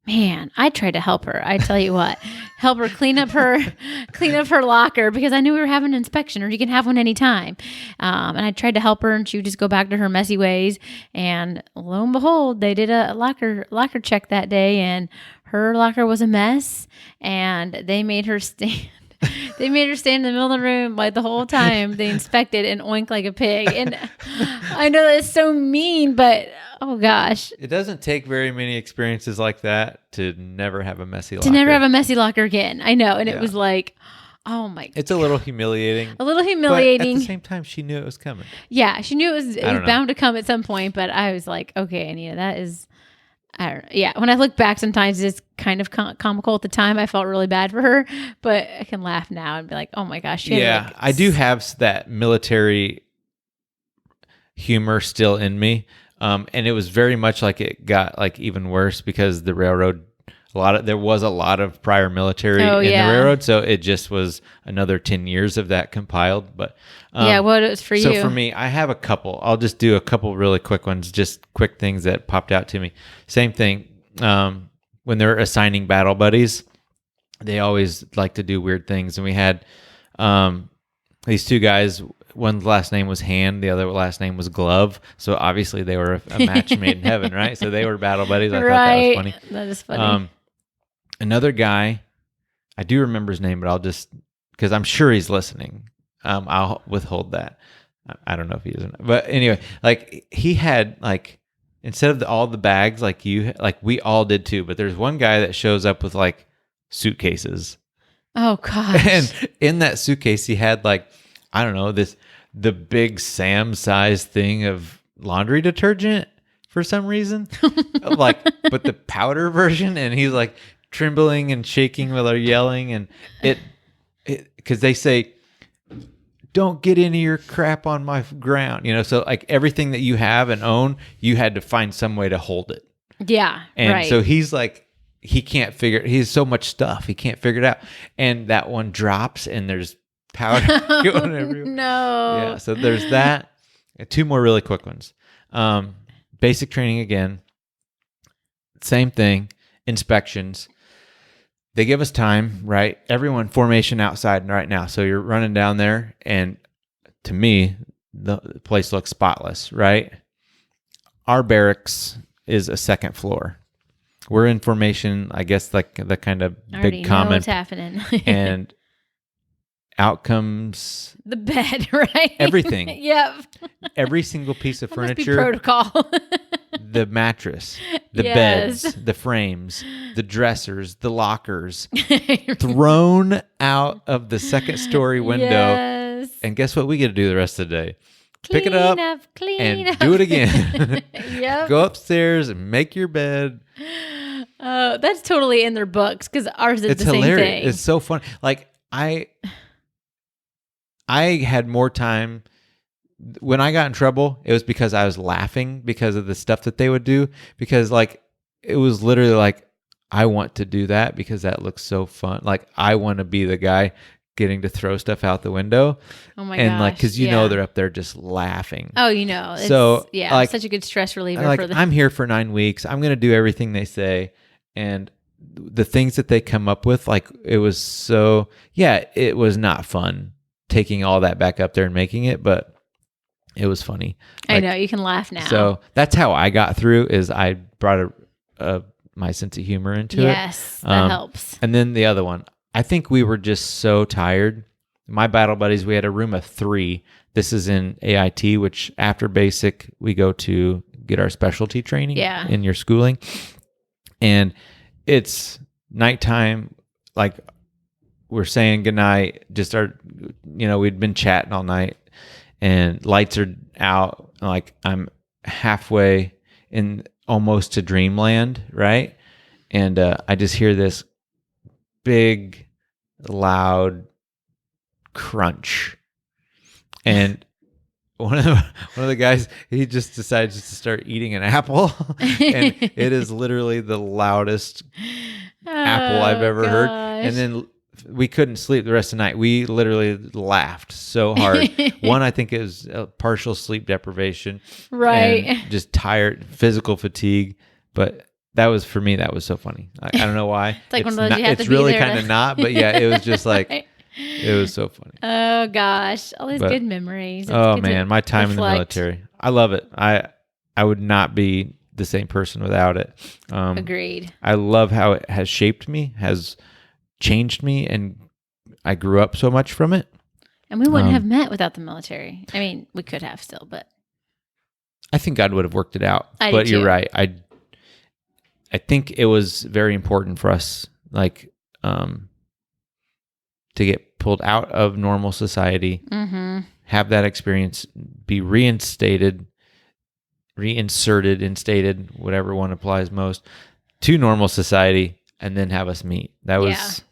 man, I tried to help her. I tell you what, help her clean up her locker because I knew we were having an inspection, or you can have one anytime. And I tried to help her, and she would just go back to her messy ways. And lo and behold, they did a locker check that day, and her locker was a mess. And they made her stand. They made her stand in the middle of the room like the whole time they inspected and oink like a pig. And I know that's so mean, but oh gosh. It doesn't take very many experiences like that to never have a messy locker. To never have a messy locker again. I know. And Yeah. it was like, oh my. It's a little humiliating. A little But at humiliating. the same time, she knew it was coming. Yeah, she knew it was don't know. bound to come at some point, but I was like, okay, Anita, that is, I don't know. Yeah, when I look back, sometimes it's kind of comical. At the time, I felt really bad for her, but I can laugh now and be like, oh my gosh. She had, Yeah, like, I do have that military humor still in me. And it was very much like it got like even worse because the railroad, there was a lot of prior military in the railroad. So it just was another 10 years of that compiled. But yeah, what it was for you. So for me, I have a couple. I'll just do a couple really quick ones, just quick things that popped out to me. Same thing. When they're assigning battle buddies, they always like to do weird things. And we had these two guys. One's last name was Hand, the other last name was Glove. So obviously they were a match made in heaven, right? So they were battle buddies. I thought that was funny. That is funny. Another guy, I do remember his name, but I'll just, because I'm sure he's listening. I'll withhold that. I don't know if he is or not. But anyway, like he had like, instead of all the bags, like we all did too, but there's one guy that shows up with like suitcases. Oh gosh. And in that suitcase, he had like, I don't know, the big Sam size thing of laundry detergent for some reason, like, but the powder version. And he's like trembling and shaking while they're yelling. And because they say, don't get any of your crap on my ground, so like everything that you have and own, you had to find some way to hold it. Yeah. And right. so he's like, he has so much stuff, he can't figure it out. And that one drops and there's powder going everywhere. No. Yeah, so there's that. Two more really quick ones. Basic training again. Same thing. Inspections. They give us time, right? Everyone formation outside right now. So you're running down there, and to me, the place looks spotless, right? Our barracks is a second floor. We're in formation, I guess, like the kind of I already big know common. what's happening. And out comes the bed, right? everything. Yep. Every single piece of That must be furniture, protocol. the mattress, the Yes. beds, the frames, the dressers, the lockers, thrown out of the second story window. Yes. And guess what we get to do the rest of the day? Pick it up clean and up. do it again. Yep. Go upstairs and make your bed. Oh, that's totally in their books because ours is It's the hilarious. same thing. It's so fun. Like I had more time when I got in trouble. It was because I was laughing because of the stuff that they would do, because like it was literally like, I want to do that because that looks so fun. Like I want to be the guy getting to throw stuff out the window. Oh my and like, gosh, cause you know, they're up there just laughing. Oh, you know. So like, such a good stress reliever like for them. I'm here for 9 weeks. I'm going to do everything they say. And the things that they come up with, like it was so, it was not fun taking all that back up there and making it, but it was funny. I know, you can laugh now. So that's how I got through, is I brought my sense of humor into it. Yes, that helps. And then the other one, I think we were just so tired. My battle buddies, we had a room of 3. This is in AIT, which after basic, we go to get our specialty training in your schooling. And it's nighttime, like we're saying goodnight, we'd been chatting all night and lights are out. Like I'm halfway in almost to dreamland, right? And I just hear this big, loud crunch. And one of the guys, he just decides to start eating an apple. And it is literally the loudest apple I've ever heard. And then we couldn't sleep the rest of the night. We literally laughed so hard. One, I think it was a partial sleep deprivation. Right. And just tired, physical fatigue. But that was, for me, that was so funny. I don't know why. It's like one of those you have it's to be really there kind of not, but yeah, it was just like, Right. It was so funny. Oh gosh, all these good memories. Oh man, my time in the military. I love it. I would not be the same person without it. Agreed. I love how it has shaped me, has changed me, and I grew up so much from it. And we wouldn't have met without the military. I mean, we could have still, but I think God would have worked it out. I but do you're too. right. I think it was very important for us, like, to get pulled out of normal society, have that experience, be reinstated, instated, whatever one applies most, to normal society, and then have us meet. That was,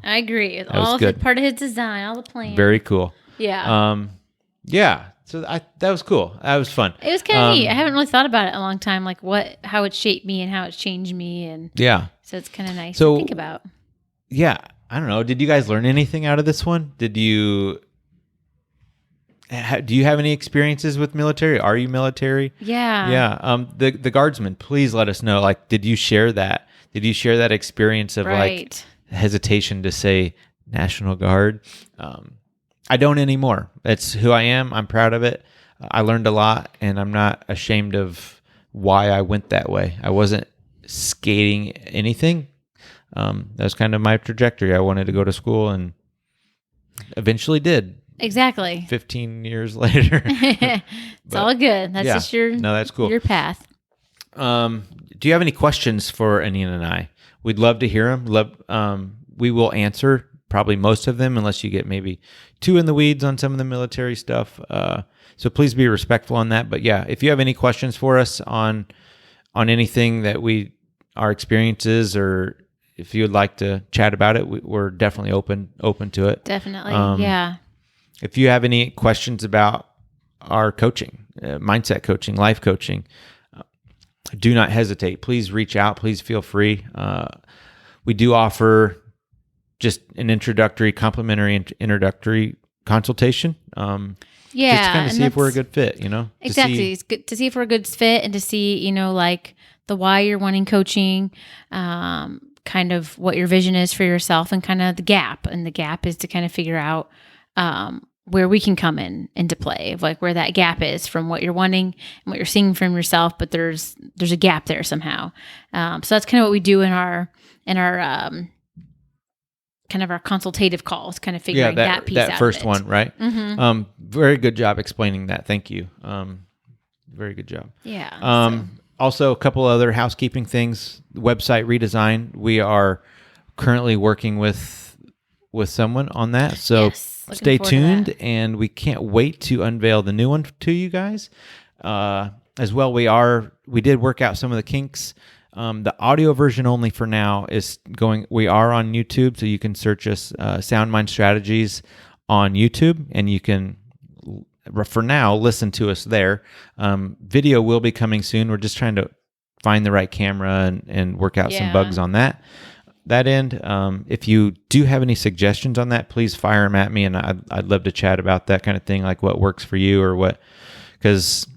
I agree. That was all good. Part of his design, all the plans. Very cool. Yeah. So that was cool. That was fun. It was kind of neat. I haven't really thought about it in a long time, like how it shaped me and how it's changed me, and so it's kind of nice to think about. Yeah. I don't know. Did you guys learn anything out of this one? Do you have any experiences with military? Are you military? Yeah. Yeah. The guardsmen, please let us know. Like, did you share that? Did you share that experience of like hesitation to say National Guard? I don't anymore. That's who I am. I'm proud of it. I learned a lot, and I'm not ashamed of why I went that way. I wasn't skating anything. That was kind of my trajectory. I wanted to go to school, and eventually did. Exactly. 15 years later. It's all good. That's just that's cool. Your path. Do you have any questions for Anina and I? We'd love to hear them. We will answer probably most of them, unless you get maybe too in the weeds on some of the military stuff. So please be respectful on that. But yeah, if you have any questions for us on anything that our experiences, or if you would like to chat about it, we're definitely open to it. Definitely. Yeah. If you have any questions about our coaching, mindset coaching, life coaching, do not hesitate. Please reach out. Please feel free. We do offer just an complimentary introductory consultation. Just to kind of see if we're a good fit, Exactly. It's good to see if we're a good fit, and to see, like the why you're wanting coaching, kind of what your vision is for yourself, and kind of the gap. And the gap is to kind of figure out where we can come into play, of like where that gap is from what you're wanting and what you're seeing from yourself, but there's a gap there somehow. So that's kind of what we do in our kind of our consultative calls, kind of figuring that piece out. That first of it. one, right? Mm-hmm. Very good job explaining that. Thank you. Very good job. Yeah. Also, a couple other housekeeping things. Website redesign. We are currently working with someone on that. So stay tuned, and we can't wait to unveil the new one to you guys. As well, we did work out some of the kinks. The audio version only for now is going. We are on YouTube, so you can search us, Sound Mind Strategies, on YouTube, and you can, for now, listen to us there. Video will be coming soon. We're just trying to find the right camera and work out some bugs on that. that end. If you do have any suggestions on that, please fire them at me, and I'd love to chat about that kind of thing, like what works for you or what, because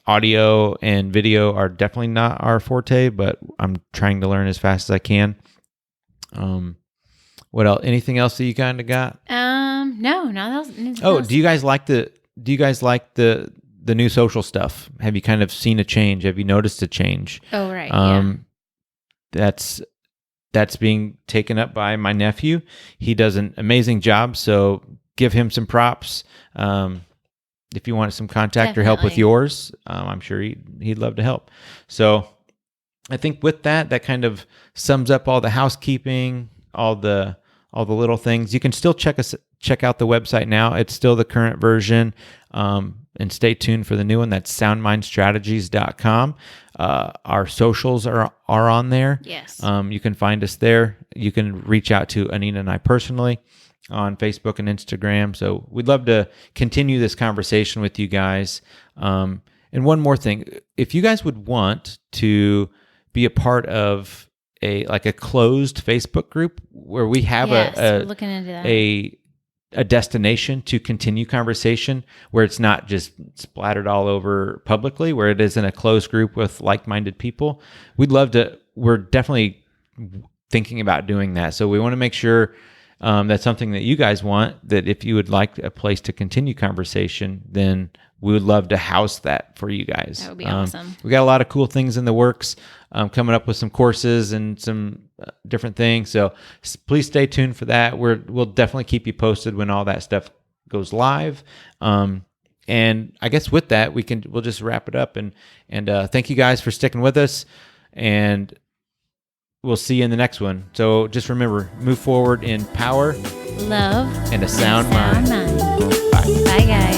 audio and video are definitely not our forte, but I'm trying to learn as fast as I can. What else? Anything else that you kind of got? No, not else. Oh, do you guys like the new social stuff? Have you kind of seen a change? Have you noticed a change? Oh, right. Yeah. That's being taken up by my nephew. He does an amazing job, so give him some props. If you want some contact or help with yours, I'm sure he'd love to help. So I think with that kind of sums up all the housekeeping, all the little things. You can still check out the website now. It's still the current version. And stay tuned for the new one. That's soundmindstrategies.com. Our socials are on there. Yes. You can find us there. You can reach out to Anina and I personally on Facebook and Instagram. So we'd love to continue this conversation with you guys. And one more thing, if you guys would want to be a part of a closed Facebook group where we have we're looking into that. a destination to continue conversation, where it's not just splattered all over publicly, where it is in a closed group with like-minded people, we're definitely thinking about doing that. So we want to make sure that's something that you guys want, that if you would like a place to continue conversation, then we would love to house that for you guys. That would be awesome. We got a lot of cool things in the works, coming up with some courses and some different things. So please stay tuned for that. We'll definitely keep you posted when all that stuff goes live. And I guess with that, we'll just wrap it up. And thank you guys for sticking with us. And we'll see you in the next one. So just remember, move forward in power, love, and a sound mind. Bye, guys.